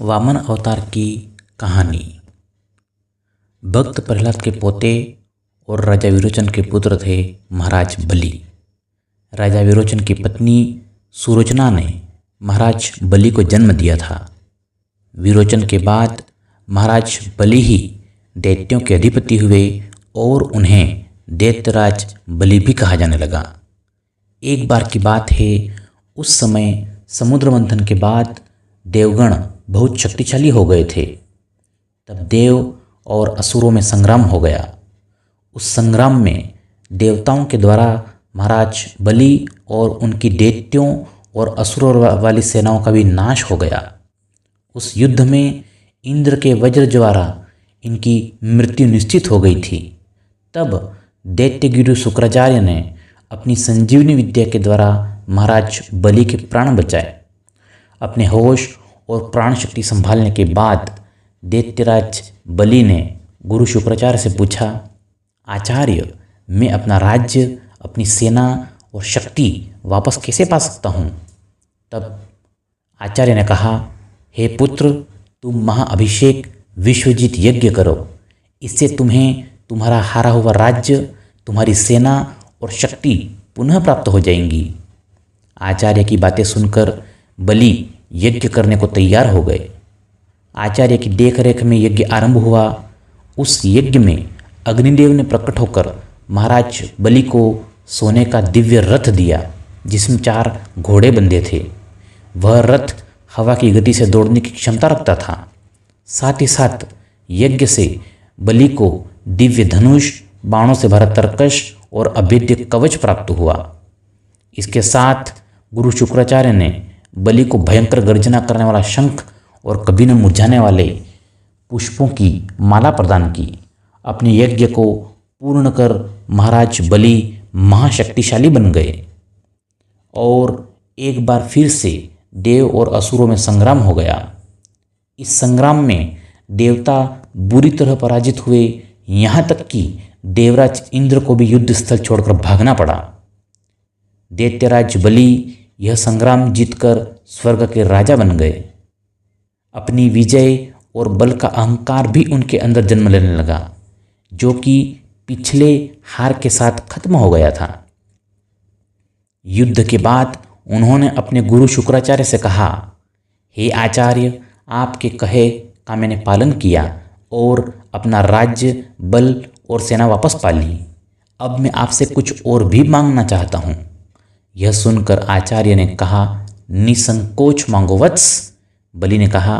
वामन अवतार की कहानी। भक्त प्रहलाद के पोते और राजा विरोचन के पुत्र थे महाराज बलि। राजा विरोचन की पत्नी सुरोचना ने महाराज बलि को जन्म दिया था। विरोचन के बाद महाराज बलि ही दैत्यों के अधिपति हुए और उन्हें दैत्यराज बलि भी कहा जाने लगा। एक बार की बात है, उस समय समुद्र मंथन के बाद देवगण बहुत शक्तिशाली हो गए थे। तब देव और असुरों में संग्राम हो गया। उस संग्राम में देवताओं के द्वारा महाराज बलि और उनकी दैत्यों और असुरों वाली सेनाओं का भी नाश हो गया। उस युद्ध में इंद्र के वज्र द्वारा इनकी मृत्यु निश्चित हो गई थी। तब दैत्यगिरु शुक्राचार्य ने अपनी संजीवनी विद्या के द्वारा महाराज बलि के प्राण बचाए। अपने होश और प्राण शक्ति संभालने के बाद दैत्यराज बलि ने गुरु शुक्राचार्य से पूछा, आचार्य, मैं अपना राज्य, अपनी सेना और शक्ति वापस कैसे पा सकता हूँ? तब आचार्य ने कहा, हे पुत्र, तुम महाअभिषेक विश्वजीत यज्ञ करो। इससे तुम्हें तुम्हारा हारा हुआ राज्य, तुम्हारी सेना और शक्ति पुनः प्राप्त हो जाएंगी। आचार्य की बातें सुनकर बलि यज्ञ करने को तैयार हो गए। आचार्य की देखरेख में यज्ञ आरंभ हुआ। उस यज्ञ में अग्निदेव ने प्रकट होकर महाराज बलि को सोने का दिव्य रथ दिया, जिसमें 4 घोड़े बंधे थे। वह रथ हवा की गति से दौड़ने की क्षमता रखता था। साथ ही साथ यज्ञ से बलि को दिव्य धनुष, बाणों से भरा तरकश और अभेद्य कवच प्राप्त हुआ। इसके साथ गुरु शुक्राचार्य ने बलि को भयंकर गर्जना करने वाला शंख और कभी न मुरझाने वाले पुष्पों की माला प्रदान की। अपने यज्ञ को पूर्ण कर महाराज बलि महाशक्तिशाली बन गए और एक बार फिर से देव और असुरों में संग्राम हो गया। इस संग्राम में देवता बुरी तरह पराजित हुए, यहाँ तक कि देवराज इंद्र को भी युद्ध स्थल छोड़कर भागना पड़ा। दैत्यराज बलि यह संग्राम जीतकर स्वर्ग के राजा बन गए। अपनी विजय और बल का अहंकार भी उनके अंदर जन्म लेने लगा, जो कि पिछले हार के साथ खत्म हो गया था। युद्ध के बाद उन्होंने अपने गुरु शुक्राचार्य से कहा, हे आचार्य, आपके कहे का मैंने पालन किया और अपना राज्य, बल और सेना वापस पा ली। अब मैं आपसे कुछ और भी मांगना चाहता हूँ। यह सुनकर आचार्य ने कहा, निसंकोच मांगो वत्स। बलि ने कहा,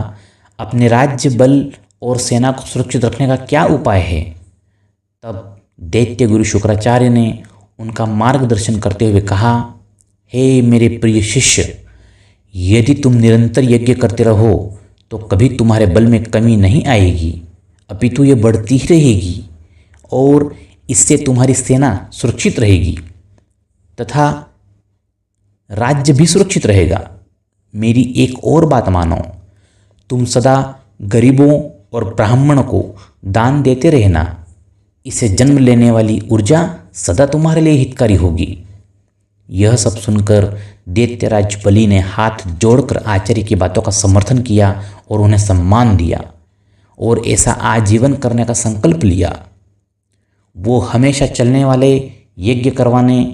अपने राज्य, बल और सेना को सुरक्षित रखने का क्या उपाय है? तब दैत्य गुरु शुक्राचार्य ने उनका मार्गदर्शन करते हुए कहा, हे मेरे प्रिय शिष्य, यदि तुम निरंतर यज्ञ करते रहो तो कभी तुम्हारे बल में कमी नहीं आएगी, अपितु ये बढ़ती ही रहेगी और इससे तुम्हारी सेना सुरक्षित रहेगी तथा राज्य भी सुरक्षित रहेगा। मेरी एक और बात मानो, तुम सदा गरीबों और ब्राह्मणों को दान देते रहना। इसे जन्म लेने वाली ऊर्जा सदा तुम्हारे लिए हितकारी होगी। यह सब सुनकर दैत्यराज बलि ने हाथ जोड़कर आचार्य की बातों का समर्थन किया और उन्हें सम्मान दिया और ऐसा आजीवन करने का संकल्प लिया। वो हमेशा चलने वाले यज्ञ करवाने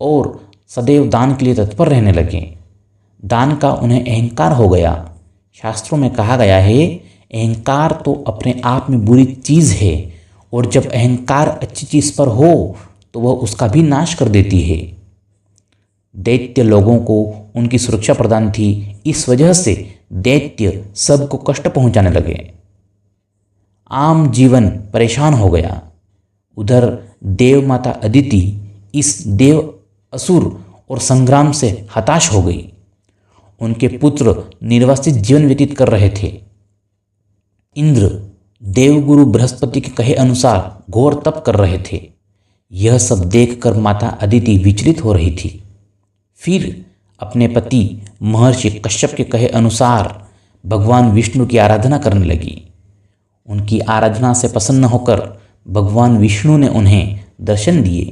और सदैव दान के लिए तत्पर रहने लगे। दान का उन्हें अहंकार हो गया। शास्त्रों में कहा गया है, अहंकार तो अपने आप में बुरी चीज़ है और जब अहंकार अच्छी चीज़ पर हो तो वह उसका भी नाश कर देती है। दैत्य लोगों को उनकी सुरक्षा प्रदान थी, इस वजह से दैत्य सबको कष्ट पहुंचाने लगे। आम जीवन परेशान हो गया। उधर देव माता अदिति इस देव असुर और संग्राम से हताश हो गई। उनके पुत्र निर्वासित जीवन व्यतीत कर रहे थे। इंद्र देवगुरु बृहस्पति के कहे अनुसार घोर तप कर रहे थे। यह सब देखकर माता अदिति विचलित हो रही थी। फिर अपने पति महर्षि कश्यप के कहे अनुसार भगवान विष्णु की आराधना करने लगी। उनकी आराधना से प्रसन्न होकर भगवान विष्णु ने उन्हें दर्शन दिए।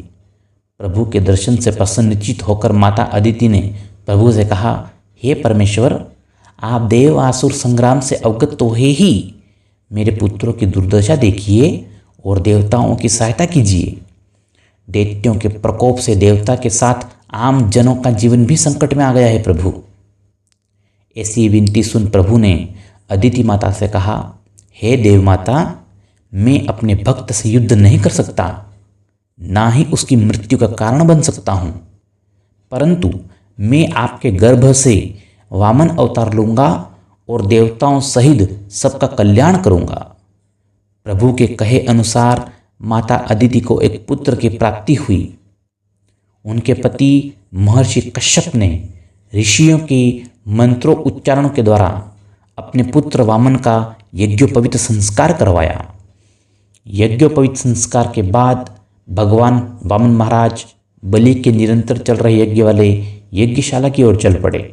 प्रभु के दर्शन से प्रसन्नचित होकर माता अदिति ने प्रभु से कहा, हे परमेश्वर, आप देव आसुर संग्राम से अवगत तो है ही, मेरे पुत्रों की दुर्दशा देखिए और देवताओं की सहायता कीजिए। दैत्यों के प्रकोप से देवता के साथ आम जनों का जीवन भी संकट में आ गया है प्रभु। ऐसी विनती सुन प्रभु ने अदिति माता से कहा, हे देव माता, मैं अपने भक्त से युद्ध नहीं कर सकता, ना ही उसकी मृत्यु का कारण बन सकता हूँ, परंतु मैं आपके गर्भ से वामन अवतार लूँगा और देवताओं सहित सबका कल्याण करूँगा। प्रभु के कहे अनुसार माता अदिति को एक पुत्र की प्राप्ति हुई। उनके पति महर्षि कश्यप ने ऋषियों के मंत्रों उच्चारण के द्वारा अपने पुत्र वामन का यज्ञोपवीत संस्कार करवाया। यज्ञोपवीत संस्कार के बाद भगवान वामन महाराज बलि के निरंतर चल रहे यज्ञ वाले यज्ञशाला की ओर चल पड़े।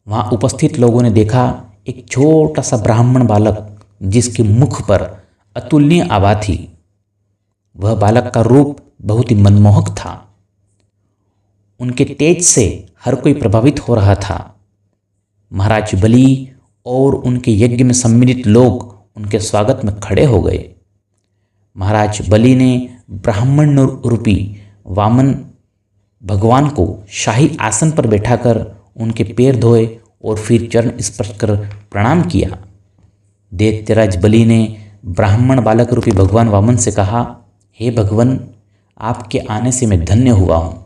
वहां उपस्थित लोगों ने देखा एक छोटा सा ब्राह्मण बालक जिसके मुख पर अतुलनीय आभा थी। वह बालक का रूप बहुत ही मनमोहक था। उनके तेज से हर कोई प्रभावित हो रहा था। महाराज बलि और उनके यज्ञ में सम्मिलित लोग उनके स्वागत में खड़े हो गए। महाराज बलि ने ब्राह्मण रूपी वामन भगवान को शाही आसन पर बैठाकर उनके पैर धोए और फिर चरण स्पर्श कर प्रणाम किया। दैत्यराज बलि ने ब्राह्मण बालक रूपी भगवान वामन से कहा, हे भगवान, आपके आने से मैं धन्य हुआ हूँ।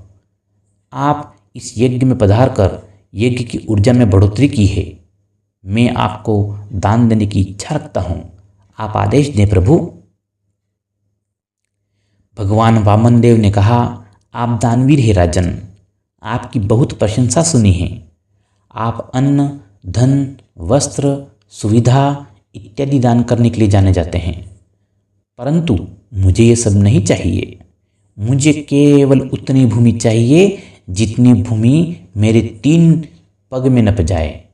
आप इस यज्ञ में पधार कर यज्ञ की ऊर्जा में बढ़ोतरी की है। मैं आपको दान देने की इच्छा रखता हूँ, आप आदेश दें प्रभु। भगवान वामन देव ने कहा, आप दानवीर हैं राजन, आपकी बहुत प्रशंसा सुनी है। आप अन्न, धन, वस्त्र, सुविधा इत्यादि दान करने के लिए जाने जाते हैं, परंतु मुझे ये सब नहीं चाहिए। मुझे केवल उतनी भूमि चाहिए जितनी भूमि मेरे 3 पग में नप जाए।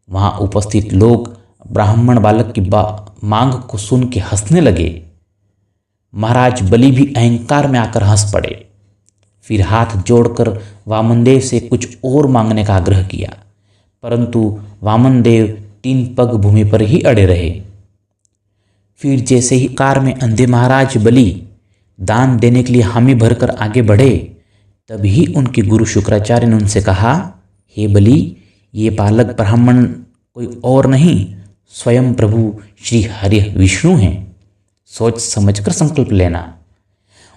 वहाँ उपस्थित लोग ब्राह्मण बालक की मांग को सुन के हंसने लगे। महाराज बलि भी अहंकार में आकर हंस पड़े। फिर हाथ जोड़कर वामनदेव से कुछ और मांगने का आग्रह किया, परंतु वामनदेव 3 पग भूमि पर ही अड़े रहे। फिर जैसे ही कार में अंधे महाराज बलि दान देने के लिए हामी भरकर आगे बढ़े, तभी उनके गुरु शुक्राचार्य ने उनसे कहा, हे बलि, ये बालक ब्राह्मण कोई और नहीं, स्वयं प्रभु श्री हरि विष्णु हैं। सोच समझकर संकल्प लेना।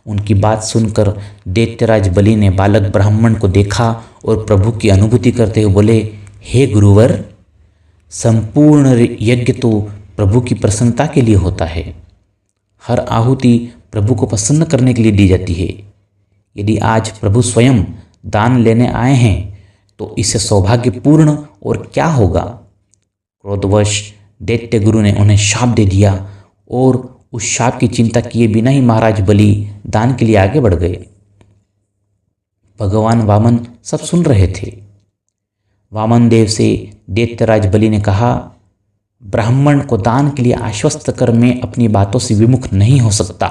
उनकी बात सुनकर दैत्यराज बलि ने बालक ब्राह्मण को देखा और प्रभु की अनुभूति करते हुए बोले, हे गुरुवर, संपूर्ण यज्ञ तो प्रभु की प्रसन्नता के लिए होता है। हर आहुति प्रभु को प्रसन्न करने के लिए दी जाती है। यदि आज प्रभु स्वयं दान लेने आए हैं तो इससे सौभाग्यपूर्ण और क्या होगा। क्रोधवश दैत्य गुरु ने उन्हें शाप दे दिया और उस शाप की चिंता किए बिना ही महाराज बलि दान के लिए आगे बढ़ गए। भगवान वामन सब सुन रहे थे। वामन देव से दैत्यराज बलि ने कहा, ब्राह्मण को दान के लिए आश्वस्त कर मैं अपनी बातों से विमुख नहीं हो सकता।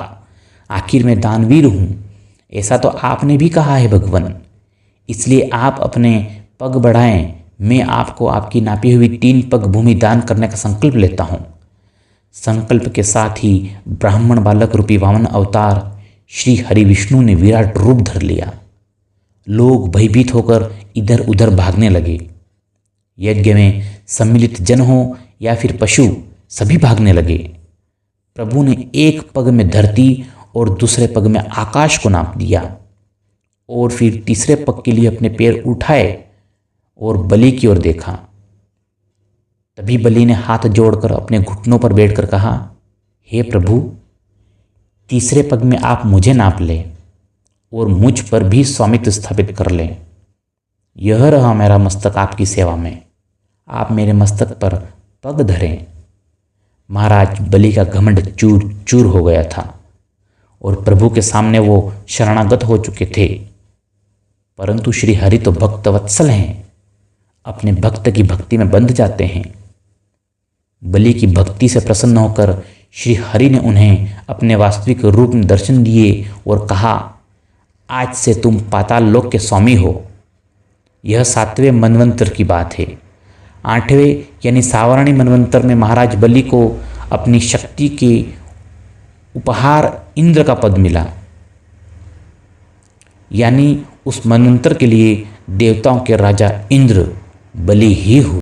आखिर मैं दानवीर हूँ, ऐसा तो आपने भी कहा है भगवान। इसलिए आप अपने पग बढ़ाएं, मैं आपको आपकी नापी हुई 3 पग भूमि दान करने का संकल्प लेता हूँ। संकल्प के साथ ही ब्राह्मण बालक रूपी वामन अवतार श्री हरि विष्णु ने विराट रूप धर लिया। लोग भयभीत होकर इधर उधर भागने लगे। यज्ञ में सम्मिलित जन हो या फिर पशु, सभी भागने लगे। प्रभु ने एक पग में धरती और दूसरे पग में आकाश को नाप दिया और फिर तीसरे पग के लिए अपने पैर उठाए और बलि की ओर देखा। तभी बलि ने हाथ जोड़कर अपने घुटनों पर बैठकर कहा, हे प्रभु, तीसरे पग में आप मुझे नाप लें और मुझ पर भी स्वामित्व स्थापित कर लें। यह रहा मेरा मस्तक आपकी सेवा में, आप मेरे मस्तक पर पग धरें। महाराज बलि का घमंड चूर चूर हो गया था और प्रभु के सामने वो शरणागत हो चुके थे। परंतु श्री हरि तो भक्त वत्सल हैं, अपने भक्त की भक्ति में बंध जाते हैं। बलि की भक्ति से प्रसन्न होकर श्री हरि ने उन्हें अपने वास्तविक रूप में दर्शन दिए और कहा, आज से तुम पाताल लोक के स्वामी हो। यह 7वें मनवंतर की बात है। 8वें यानी सावरणी मनवंतर में महाराज बलि को अपनी शक्ति के उपहार इंद्र का पद मिला, यानी उस मनवंतर के लिए देवताओं के राजा इंद्र बलि ही हुए।